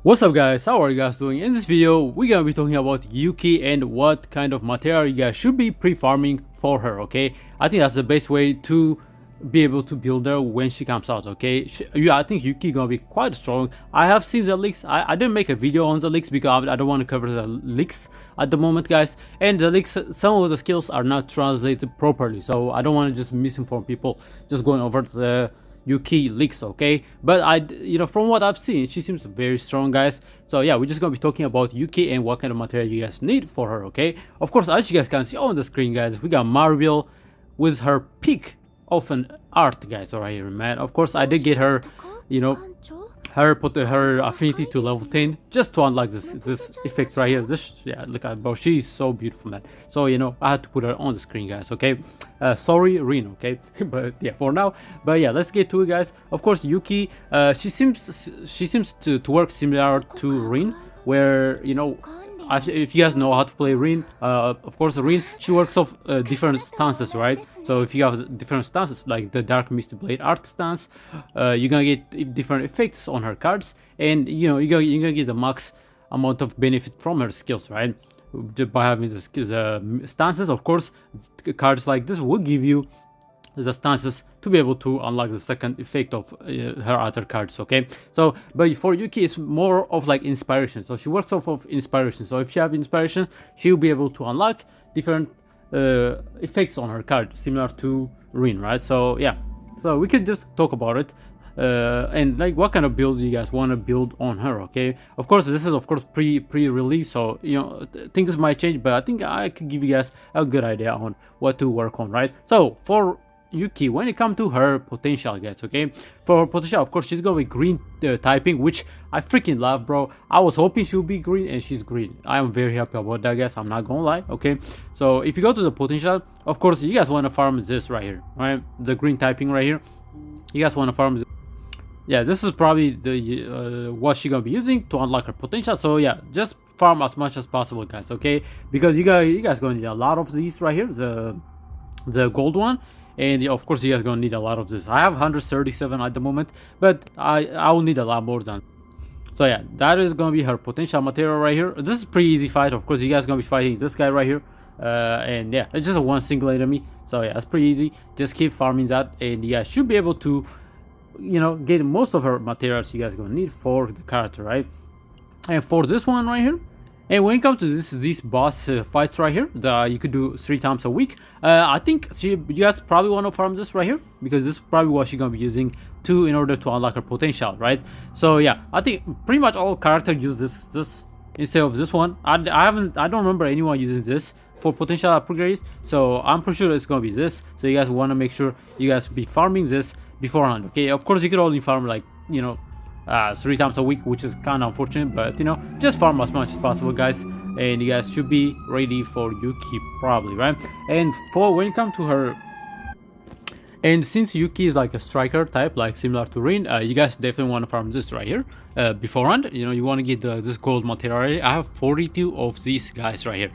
What's up guys, how are you guys doing? In this video we're gonna be talking about Yuki and what kind of material you guys should be pre-farming for her. Okay, I think that's the best way to be able to build her when she comes out. Okay, yeah, I think Yuki gonna be quite strong. I have seen the leaks. I didn't make a video on the leaks because I don't want to cover the leaks at the moment, guys, and the leaks, some of the skills are not translated properly, so I don't want to just misinform people just going over the Yuki leaks. Okay, but from what I've seen, she seems very strong, guys. So yeah, we're just gonna be talking about Yuki and what kind of material you guys need for her. Okay, of course, as you guys can see on the screen, guys, we got Marvel with her peak of an art, guys, right here, man. Of course, I did get her, her affinity to level 10 just to unlock this effect right here. This, yeah, look at, bro, she's so beautiful, man. So I had to put her on the screen, guys. Okay, sorry Rin, okay. But yeah, for now. But yeah, let's get to it, guys. Of course, Yuki, she seems to work similar to Rin, where if you guys know how to play Rin, of course Rin, she works off different stances, right? So if you have different stances, like the Dark Misty Blade art stance, you're gonna get different effects on her cards, and you're gonna get the max amount of benefit from her skills, right? By having the stances, of course, cards like this will give you the stances to be able to unlock the second effect of her other cards. Okay, so but for Yuki, it's more of like inspiration, so she works off of inspiration. So if you have inspiration, she'll be able to unlock different effects on her card, similar to Rin, right? So yeah, so we could just talk about it, and like what kind of build you guys want to build on her. Okay, of course this is pre-release, so things might change, but I think I could give you guys a good idea on what to work on, right? So for Yuki, when it comes to her potential, guys, okay, for her potential, of course, she's gonna be green typing, which I freaking love, bro. I was hoping she'll be green, and she's green. I am very happy about that, guys. I'm not gonna lie. Okay, so if you go to the potential, of course, you guys want to farm this right here, right? The green typing right here. You guys want to farm this. Yeah, this is probably the what she's gonna be using to unlock her potential. So yeah, just farm as much as possible, guys. Okay, because you guys gonna need a lot of these right here, the gold one. And of course you guys gonna need a lot of this. I have 137 at the moment, but I will need a lot more than. So yeah, that is gonna be her potential material right here. This is pretty easy fight. Of course you guys gonna be fighting this guy right here, and yeah, it's just a one single enemy. So yeah, it's pretty easy. Just keep farming that, and you guys should be able to get most of her materials you guys gonna need for the character, right? And for this one right here, and when it comes to this boss fight right here, you could do 3 times a week. I think you guys probably want to farm this right here, because this is probably what she's gonna be using in order to unlock her potential, right? So yeah, I think pretty much all characters use this instead of this one. I don't remember anyone using this for potential upgrades, so I'm pretty sure it's gonna be this. So you guys want to make sure you guys be farming this beforehand. Okay, of course you could only farm like 3 times a week, which is kind of unfortunate, but just farm as much as possible, guys, and you guys should be ready for Yuki probably, right? And for when it comes to her, and since Yuki is like a striker type, like similar to Rin, you guys definitely want to farm this right here beforehand. You want to get this gold material. I have 42 of these guys right here,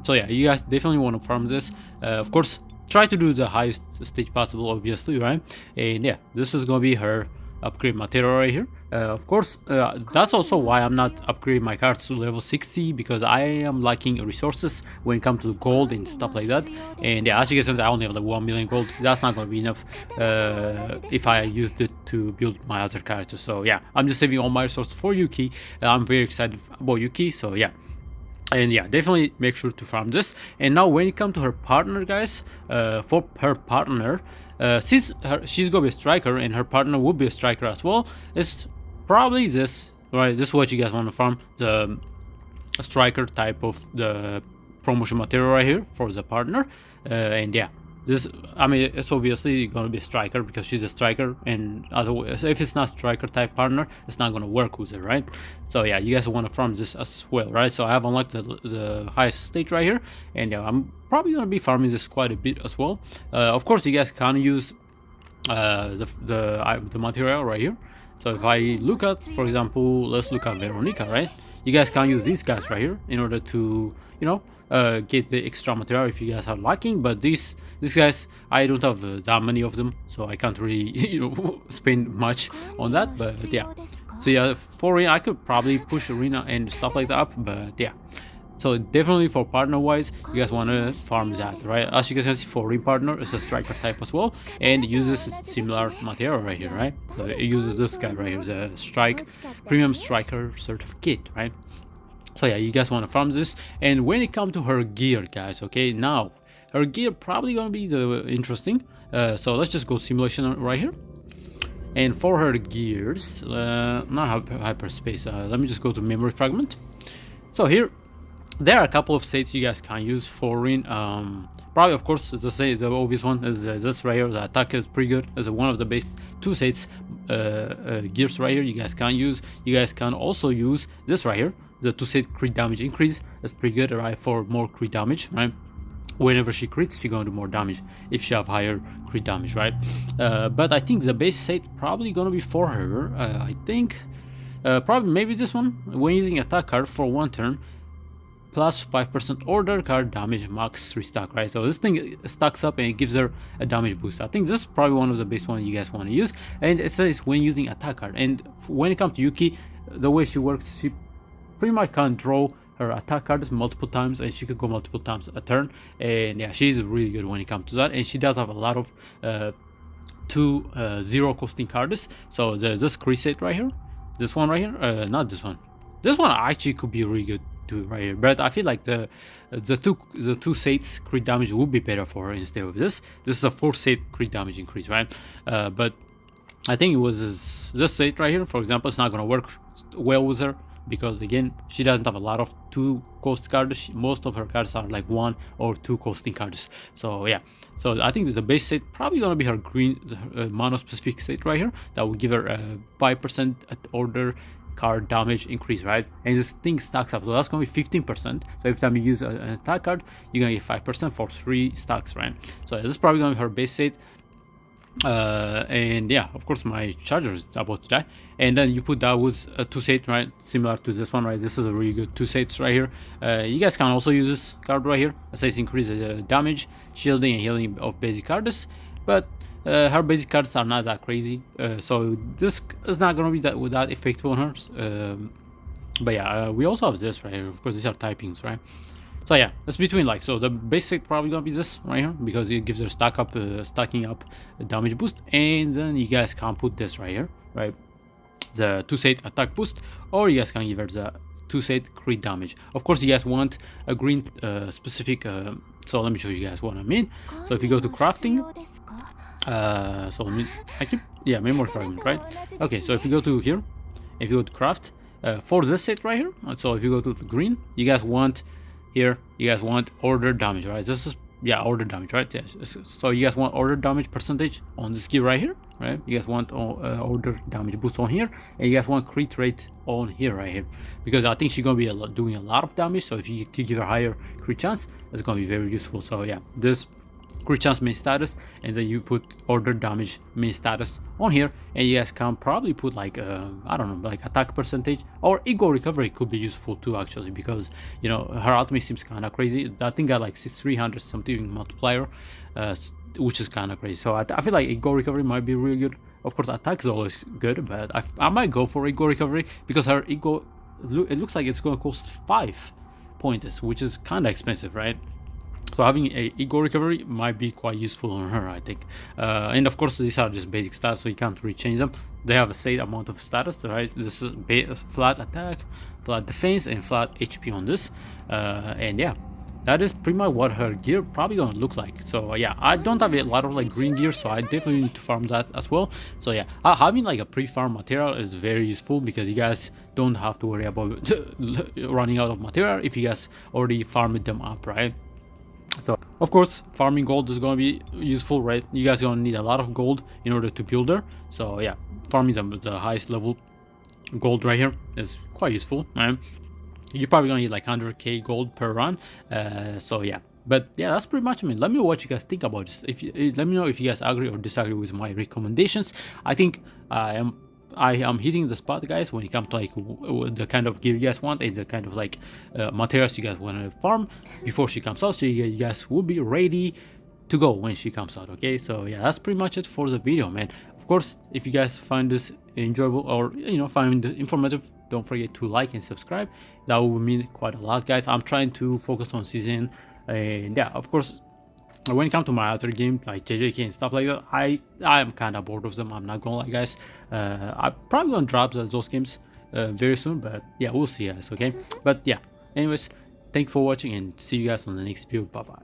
so yeah, you guys definitely want to farm this. Of course, try to do the highest stage possible, obviously, right? And yeah, this is gonna be her upgrade material right here. Of course, that's also why I'm not upgrading my cards to level 60, because I am lacking resources when it comes to gold and stuff like that. And yeah, as you can see, I only have like 1 million gold. That's not going to be enough if I used it to build my other characters. So yeah, I'm just saving all my resources for Yuki. I'm very excited about Yuki, so yeah. And yeah, definitely make sure to farm this. And now when it comes to her partner, guys, for her partner, since she's gonna be a striker and her partner will be a striker as well, it's probably this, right? This is what you guys want to farm, the striker type of the promotion material right here for the partner. And yeah, this, I mean, it's obviously gonna be a striker because she's a striker, and otherwise, if it's not striker type partner, it's not gonna work with it, right? So yeah, you guys want to farm this as well, right? So I have unlocked the highest stage right here, and yeah, I'm probably gonna be farming this quite a bit as well. Of course, you guys can use the material right here. So if I look at, for example, let's look at Veronica, right? You guys can use these guys right here in order to get the extra material if you guys are lacking. But these guys, I don't have that many of them, so I can't really spend much on that. But yeah, So yeah, for Arena, I could probably push Arena and stuff like that up, but yeah. So definitely for partner wise, you guys want to farm that, right? As you guys can see, for Ring partner, it's a striker type as well, and it uses similar material right here, right? So it uses this guy right here, the strike premium striker certificate, right? So yeah, you guys want to farm this. And when it comes to her gear, guys, okay, now her gear probably gonna be the interesting. So let's just go simulation right here. And for her gears, not hyperspace, let me just go to memory fragment. So here there are a couple of sets you guys can use for Rin. Probably, of course, the obvious one is this right here. The attack is pretty good. It's one of the best two sets gears right here you guys can use. You guys can also use this right here. The 2-set crit damage increase is pretty good, right, for more crit damage, right? Whenever she crits, she's gonna do more damage if she have higher crit damage, right? But I think the base set probably gonna be for her. I think probably maybe this one. When using attack card for 1 turn, plus 5% order card damage max 3 stack, right? So this thing stacks up and it gives her a damage boost. I think this is probably one of the best ones you guys want to use. And it says when using attack card. And when it comes to Yuki, the way she works, she pretty much can draw her attack cards multiple times, and she could go multiple times a turn. And yeah, she's really good when it comes to that. And she does have a lot of 0 costing cards. So there's this crit set right here, this one right here, not this one. This one actually could be really good right here, but I feel like the two sets crit damage would be better for her instead of this. This is a 4-set crit damage increase, right? But I think it was this set right here, for example, it's not gonna work well with her because again, she doesn't have a lot of 2 cost cards. Most of her cards are like 1 or 2 costing cards. So yeah, so I think the base set probably gonna be her green mono specific set right here that will give her 5% at order card damage increase, right? And this thing stacks up, so that's gonna be 15%. So every time you use an attack card, you're gonna get 5% for 3 stacks, right? So this is probably gonna be her base set. And yeah, of course my charger is about to die, and then you put that with a 2-set, right, similar to this one, right? This is a really good 2 sets right here. You guys can also use this card right here. It says increase damage, shielding, and healing of basic cards, but her basic cards are not that crazy, so this is not gonna be that effective on her. But yeah, we also have this right here. Of course, these are typings, right? So yeah, it's between like, so the basic probably gonna be this right here because it gives her stacking up damage boost, and then you guys can put this right here, right? The 2-set attack boost, or you guys can give her the 2-set crit damage. Of course, you guys want a green specific. So let me show you guys what I mean. So if you go to crafting, so I keep, yeah, memory fragment, right? Okay, so if you go to here, if you go to craft for this set right here, so if you go to green, you guys want here, you guys want order damage, right? This is, yeah, order damage, right? Yes. So you guys want order damage percentage on this gear right here, right? You guys want order damage boost on here, and you guys want crit rate on here right here, because I think she's gonna be doing a lot of damage. So if you could give her higher crit chance, it's gonna be very useful. So yeah, this crit chance main status, and then you put order damage main status on here, and you guys can probably put like I don't know, like attack percentage or ego recovery could be useful too, actually, because you know her ultimate seems kind of crazy. That thing got like 300 something multiplier, which is kind of crazy. So I feel like ego recovery might be really good. Of course, attack is always good, but I might go for ego recovery because her ego, it looks like it's gonna cost 5 points, which is kind of expensive, right? So having a ego recovery might be quite useful on her, I think. And of course, these are just basic stats, so you can't really change them. They have a set amount of status, right? This is flat attack, flat defense, and flat HP on this. And yeah, that is pretty much what her gear probably gonna look like. So yeah, I don't have a lot of like green gear, so I definitely need to farm that as well. So yeah, having like a pre-farm material is very useful because you guys don't have to worry about running out of material if you guys already farmed them up, right? So of course, farming gold is going to be useful, right? You guys are going to need a lot of gold in order to build her. So yeah, farming the highest level gold right here is quite useful, right? You're probably going to need like 100k gold per run. So yeah, but yeah, that's pretty much. I mean, let me know what you guys think about this. If you, let me know if you guys agree or disagree with my recommendations. I think I am hitting the spot, guys, when it comes to like the kind of gear you guys want and the kind of like materials you guys want to farm before she comes out, so you guys will be ready to go when she comes out. Okay, so yeah, that's pretty much it for the video, man. Of course, if you guys find this enjoyable or find it informative, don't forget to like and subscribe. That will mean quite a lot, guys. I'm trying to focus on CZN, and yeah, of course, when it comes to my other game like JJK and stuff like that, I am kind of bored of them. I'm not gonna lie, guys. I'm probably gonna drop those games very soon, but yeah, we'll see, guys. Okay, but yeah, anyways, thank you for watching and see you guys on the next video. Bye bye.